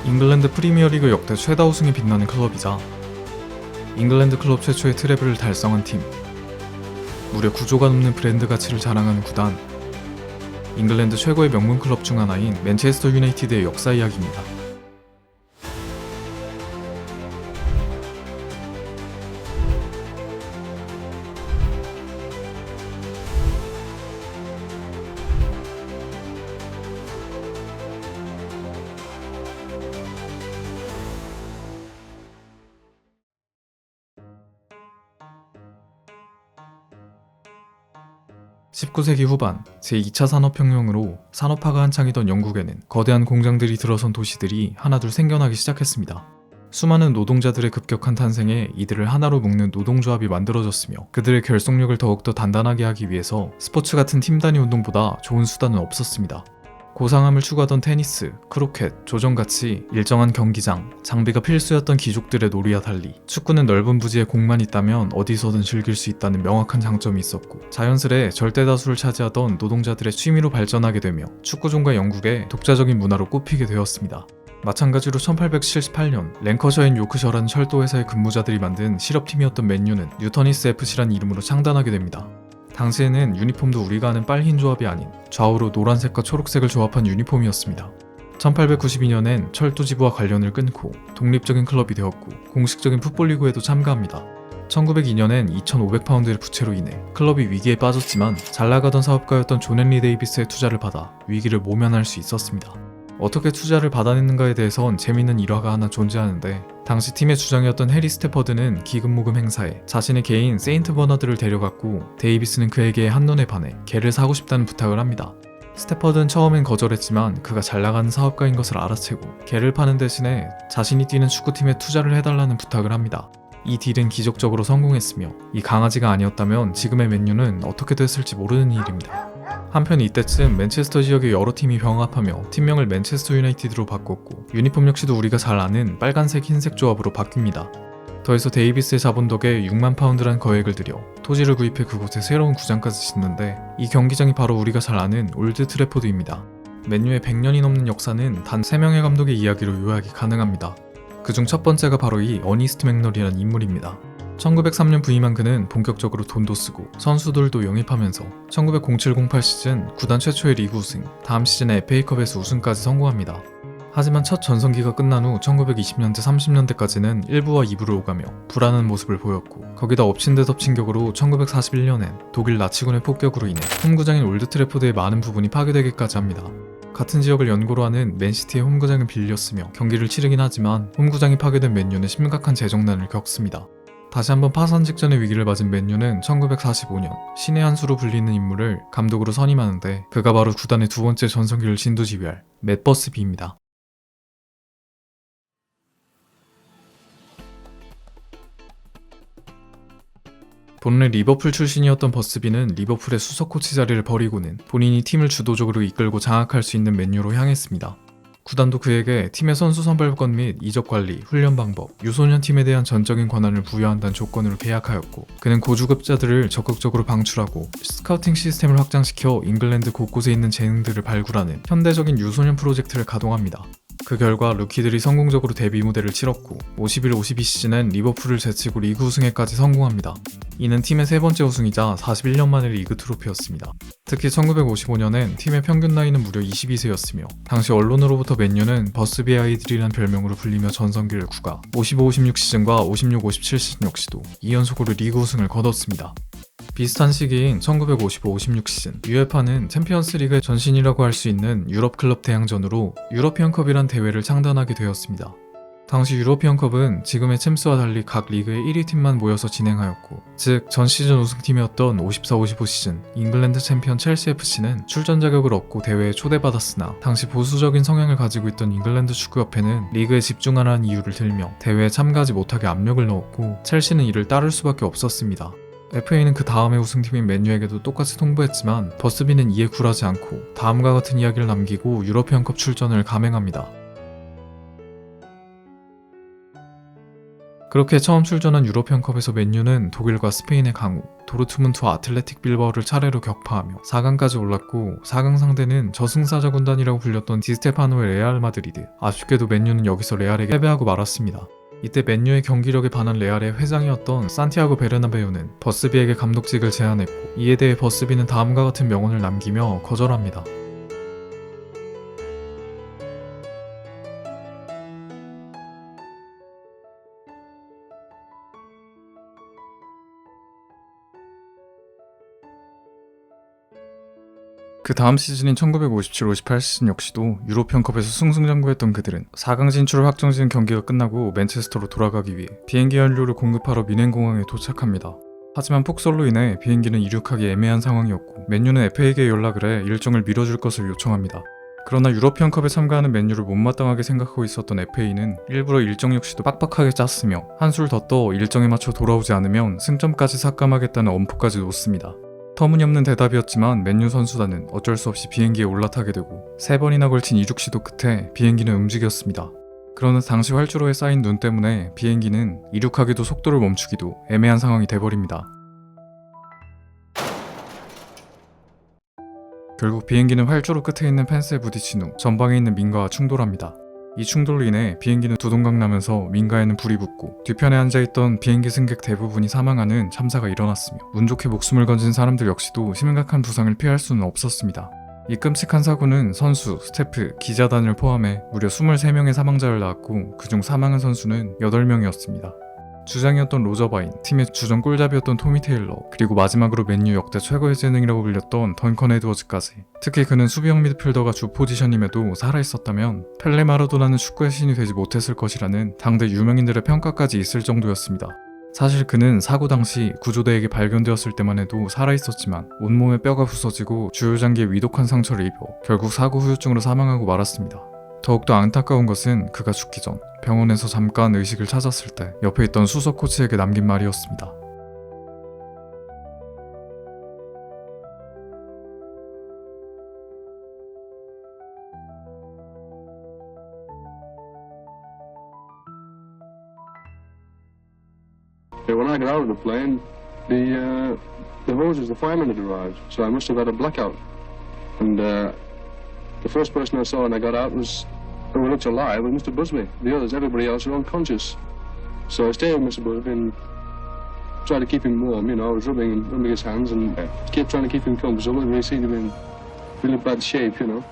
잉글랜드 프리미어리그 역대 최다 우승에 빛나는 클럽이자 잉글랜드 클럽 최초의 트래블을 달성한 팀, 무려 9조가 넘는 브랜드 가치를 자랑하는 구단, 잉글랜드 최고의 명문 클럽 중 하나인 맨체스터 유나이티드의 역사 이야기입니다. (19세기) 후반 제2차 산업혁명으로 산업화가 한창이던 영국에는 거대한 공장들이 들어선 도시들이 하나둘 생겨나기 시작했습니다. 수많은 노동자들의 급격한 탄생에 이들을 하나로 묶는 노동조합이 만들어졌으며, 그들의 결속력을 더욱더 단단하게 하기 위해서 스포츠 같은 팀 단위 운동보다 좋은 수단은 없었습니다. 고상함을 추구하던 테니스, 크로켓, 조정같이 일정한 경기장, 장비가 필수였던 귀족들의 놀이와 달리 축구는 넓은 부지에 공만 있다면 어디서든 즐길 수 있다는 명확한 장점이 있었고, 자연스레 절대다수를 차지하던 노동자들의 취미로 발전하게 되며 축구종과 영국의 독자적인 문화로 꼽히게 되었습니다. 마찬가지로 1878년 랭커셔인 요크셔라는 철도회사의 근무자들이 만든 실업팀이었던 맨유는 뉴터니스 FC란 이름으로 창단하게 됩니다. 당시에는 유니폼도 우리가 아는 빨흰 조합이 아닌 좌우로 노란색과 초록색을 조합한 유니폼이었습니다. 1892년엔 철도지부와 관련을 끊고 독립적인 클럽이 되었고, 공식적인 풋볼리그에도 참가합니다. 1902년엔 2,500파운드의 부채로 인해 클럽이 위기에 빠졌지만 잘나가던 사업가였던 존 헨리 데이비스의 투자를 받아 위기를 모면할 수 있었습니다. 어떻게 투자를 받아냈는가에 대해선 재밌는 일화가 하나 존재하는데, 당시 팀의 주장이었던 해리 스태퍼드는 기금모금 행사에 자신의 개인 세인트 버나드를 데려갔고, 데이비스는 그에게 한눈에 반해 개를 사고 싶다는 부탁을 합니다. 스태퍼드는 처음엔 거절했지만 그가 잘나가는 사업가인 것을 알아채고 개를 파는 대신에 자신이 뛰는 축구팀에 투자를 해달라는 부탁을 합니다. 이 딜은 기적적으로 성공했으며, 이 강아지가 아니었다면 지금의 맨유는 어떻게 됐을지 모르는 일입니다. 한편 이때쯤 맨체스터 지역의 여러 팀이 병합하며 팀명을 맨체스터 유나이티드로 바꿨고, 유니폼 역시도 우리가 잘 아는 빨간색 흰색 조합으로 바뀝니다. 더해서 데이비스의 자본 덕에 6만 파운드란 거액을 들여 토지를 구입해 그곳에 새로운 구장까지 짓는데, 이 경기장이 바로 우리가 잘 아는 올드 트래포드입니다. 맨유의 100년이 넘는 역사는 단 3명의 감독의 이야기로 요약이 가능합니다. 그중 첫 번째가 바로 이 어니스트 맥널이라는 인물입니다. 1903년 부임한 그는 본격적으로 돈도 쓰고 선수들도 영입하면서 1907-08 시즌 구단 최초의 리그 우승, 다음 시즌에 FA컵에서 우승까지 성공합니다. 하지만 첫 전성기가 끝난 후 1920년대 30년대까지는 1부와 2부를 오가며 불안한 모습을 보였고, 거기다 엎친 데 덮친 격으로 1941년엔 독일 나치군의 폭격으로 인해 홈구장인 올드 트래포드의 많은 부분이 파괴되기까지 합니다. 같은 지역을 연고로 하는 맨시티의 홈구장을 빌렸으며 경기를 치르긴 하지만 홈구장이 파괴된 맨유는 심각한 재정난을 겪습니다. 다시 한번 파산 직전의 위기를 맞은 맨유는 1945년 신의 한 수로 불리는 인물을 감독으로 선임하는데, 그가 바로 구단의 두 번째 전성기를 진두지휘할 맷 버스비입니다. 본래 리버풀 출신이었던 버스비는 리버풀의 수석 코치 자리를 버리고는 본인이 팀을 주도적으로 이끌고 장악할 수 있는 맨유로 향했습니다. 구단도 그에게 팀의 선수 선발권 및 이적 관리, 훈련 방법, 유소년 팀에 대한 전적인 권한을 부여한다는 조건으로 계약하였고, 그는 고주급자들을 적극적으로 방출하고 스카우팅 시스템을 확장시켜 잉글랜드 곳곳에 있는 재능들을 발굴하는 현대적인 유소년 프로젝트를 가동합니다. 그 결과 루키들이 성공적으로 데뷔 무대를 치렀고, 51-52 시즌엔 리버풀을 제치고 리그 우승에까지 성공합니다. 이는 팀의 세 번째 우승이자 41년 만의 리그 트로피였습니다. 특히 1955년엔 팀의 평균 나이는 무려 22세였으며 당시 언론으로부터 맨유는 버스비의 아이들이란 별명으로 불리며 전성기를 구가, 55-56 시즌과 56-57 시즌 역시도 2연속으로 리그 우승을 거뒀습니다. 비슷한 시기인 1955-56 시즌, UEFA는 챔피언스 리그의 전신이라고 할 수 있는 유럽 클럽 대항전으로 유러피언컵이란 대회를 창단하게 되었습니다. 당시 유러피언컵은 지금의 챔스와 달리 각 리그의 1위 팀만 모여서 진행하였고, 즉 전 시즌 우승팀이었던 54-55 시즌 잉글랜드 챔피언 첼시 FC는 출전 자격을 얻고 대회에 초대받았으나, 당시 보수적인 성향을 가지고 있던 잉글랜드 축구협회는 리그에 집중하라는 이유를 들며 대회에 참가하지 못하게 압력을 넣었고, 첼시는 이를 따를 수밖에 없었습니다. FA는 그 다음의 우승팀인 맨유에게도 똑같이 통보했지만 버스비는 이에 굴하지 않고 다음과 같은 이야기를 남기고 유러피언컵 출전을 감행합니다. 그렇게 처음 출전한 유로피언컵에서 맨유는 독일과 스페인의 강호, 도르트문트와 아틀레틱 빌바오를 차례로 격파하며 4강까지 올랐고 4강 상대는 저승사자 군단이라고 불렸던 디스테파노의 레알 마드리드. 아쉽게도 맨유는 여기서 레알에게 패배하고 말았습니다. 이때 맨유의 경기력에 반한 레알의 회장이었던 산티아고 베르나베우는 버스비에게 감독직을 제안했고 이에 대해 버스비는 다음과 같은 명언을 남기며 거절합니다. 그 다음 시즌인 1957-58 시즌 역시도 유로피언컵에서 승승장구했던 그들은 4강 진출을 확정지은 경기가 끝나고 맨체스터로 돌아가기 위해 비행기 연료를 공급하러 미넨공항에 도착합니다. 하지만 폭설로 인해 비행기는 이륙하기 애매한 상황이었고 맨유는 FA에게 연락을 해 일정을 미뤄줄 것을 요청합니다. 그러나 유로피언컵에 참가하는 맨유를 못마땅하게 생각하고 있었던 FA는 일부러 일정 역시도 빡빡하게 짰으며 한술 더 떠 일정에 맞춰 돌아오지 않으면 승점까지 삭감하겠다는 엄포까지 놓습니다. 터무니없는 대답이었지만 맨유 선수단은 어쩔 수 없이 비행기에 올라타게 되고 3번이나 걸친 이륙 시도 끝에 비행기는 움직였습니다. 그러나 당시 활주로에 쌓인 눈 때문에 비행기는 이륙하기도 속도를 멈추기도 애매한 상황이 돼버립니다. 결국 비행기는 활주로 끝에 있는 펜스에 부딪힌 후 전방에 있는 민가와 충돌합니다. 이 충돌로 인해 비행기는 두동강 나면서 민가에는 불이 붙고 뒤편에 앉아있던 비행기 승객 대부분이 사망하는 참사가 일어났으며 운 좋게 목숨을 건진 사람들 역시도 심각한 부상을 피할 수는 없었습니다. 이 끔찍한 사고는 선수, 스태프, 기자단을 포함해 무려 23명의 사망자를 낳았고 그중 사망한 선수는 8명이었습니다. 주장이었던 로저 바인, 팀의 주전 골잡이였던 토미 테일러, 그리고 마지막으로 맨유 역대 최고의 재능이라고 불렸던 던컨 에드워즈까지. 특히 그는 수비형 미드필더가 주 포지션임에도 살아있었다면 펠레 마라도나는 축구의 신이 되지 못했을 것이라는 당대 유명인들의 평가까지 있을 정도였습니다. 사실 그는 사고 당시 구조대에게 발견되었을 때만 해도 살아있었지만 온몸에 뼈가 부서지고 주요 장기에 위독한 상처를 입어 결국 사고 후유증으로 사망하고 말았습니다. 더욱더 안타까운 것은 그가 죽기 전 병원에서 잠깐 의식을 찾았을 때 옆에 있던 수석 코치에게 남긴 말이었습니다. When I got out of the plane, the hoses, the firemen had arrived, so I must have had a blackout. And the first person I saw when I got out was, who looked alive, was Mr. Busby. The others, everybody else, were unconscious. So I stayed with Mr. Busby and tried to keep him warm. You know, I was rubbing his hands and kept trying to keep him comfortable. He seemed to be in really bad shape, you know.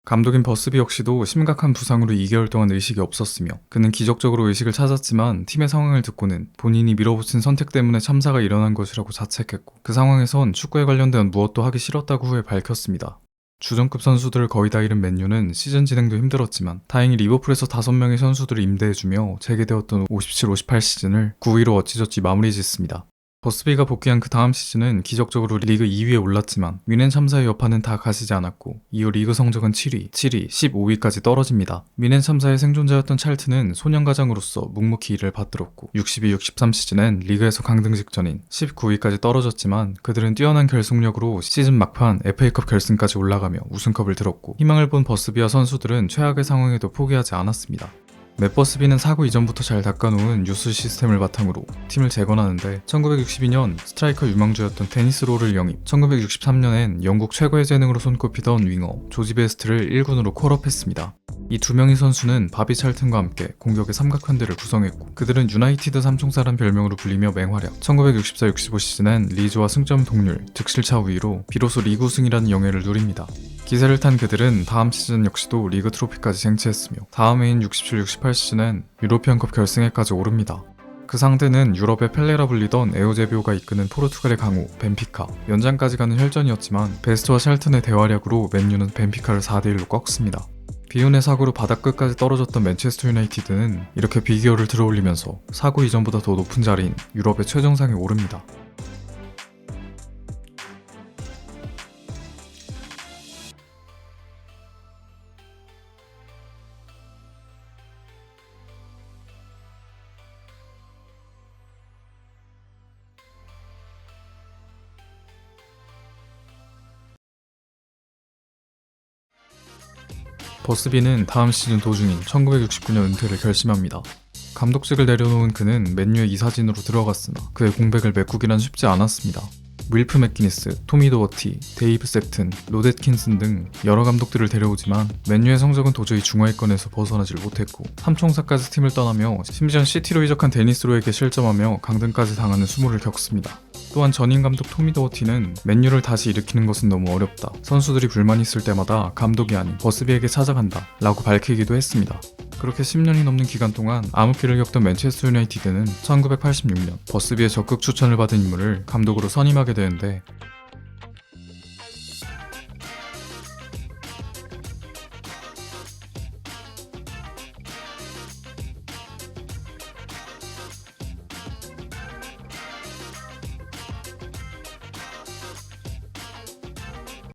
감독인 버스비 역시도 심각한 부상으로 2개월 동안 의식이 없었으며 그는 기적적으로 의식을 찾았지만 팀의 상황을 듣고는 본인이 밀어붙인 선택 때문에 참사가 일어난 것이라고 자책했고 그 상황에선 축구에 관련된 무엇도 하기 싫었다고 후에 밝혔습니다. 주전급 선수들을 거의 다 잃은 맨유는 시즌 진행도 힘들었지만 다행히 리버풀에서 5명의 선수들을 임대해주며 재개되었던 57-58 시즌을 9위로 어찌저찌 마무리 짓습니다. 버스비가 복귀한 그 다음 시즌은 기적적으로 리그 2위에 올랐지만 미넨 참사의 여파는 다 가시지 않았고 이후 리그 성적은 7위, 15위까지 떨어집니다. 미넨 참사의 생존자였던 찰트는 소년가장으로서 묵묵히 일을 받들었고 62-63 시즌엔 리그에서 강등 직전인 19위까지 떨어졌지만 그들은 뛰어난 결속력으로 시즌 막판 FA컵 결승까지 올라가며 우승컵을 들었고 희망을 본 버스비와 선수들은 최악의 상황에도 포기하지 않았습니다. 맷버스비는 사고 이전부터 잘 닦아놓은 뉴스 시스템을 바탕으로 팀을 재건하는데 1962년 스트라이커 유망주였던 데니스 로를 영입, 1963년엔 영국 최고의 재능으로 손꼽히던 윙어 조지 베스트를 1군으로 콜업했습니다. 이 두 명의 선수는 바비 찰튼과 함께 공격의 삼각편대를 구성했고 그들은 유나이티드 삼총사란 별명으로 불리며 맹활약. 1964-65 시즌엔 리즈와 승점 동률, 득실차 우위로 비로소 리그 우승이라는 영예를 누립니다. 기세를 탄 그들은 다음 시즌 역시도 리그 트로피까지 쟁취했으며 다음 해인 67-68 시즌엔 유로피언컵 결승에까지 오릅니다. 그 상대는 유럽의 펠레라 불리던 에우제비오가 이끄는 포르투갈의 강호 벤피카. 연장까지 가는 혈전이었지만 베스트와 샬튼의 대활약으로 맨유는 벤피카를 4대1로 꺾습니다. 비운의 사고로 바닥 끝까지 떨어졌던 맨체스터 유나이티드는 이렇게 비기어를 들어올리면서 사고 이전보다 더 높은 자리인 유럽의 최정상에 오릅니다. 버스비는 다음 시즌 도중인 1969년 은퇴를 결심합니다. 감독직을 내려놓은 그는 맨유의 이사진으로 들어갔으나 그의 공백을 메꾸기란 쉽지 않았습니다. 윌프 맥기니스, 토미 도어티, 데이브 섹튼, 로드 애킨슨 등 여러 감독들을 데려오지만 맨유의 성적은 도저히 중하위권에서 벗어나질 못했고 3총사까지 팀을 떠나며 심지어 시티로 이적한 데니스 로에게 실점하며 강등까지 당하는 수모를 겪습니다. 또한 전임 감독 토미 도어티는 맨유를 다시 일으키는 것은 너무 어렵다. 선수들이 불만이 있을 때마다 감독이 아닌 버스비에게 찾아간다 라고 밝히기도 했습니다. 그렇게 10년이 넘는 기간 동안 암흑기를 겪던 맨체스터 유나이티드는 1986년 버스비의 적극 추천을 받은 인물을 감독으로 선임하게 되는데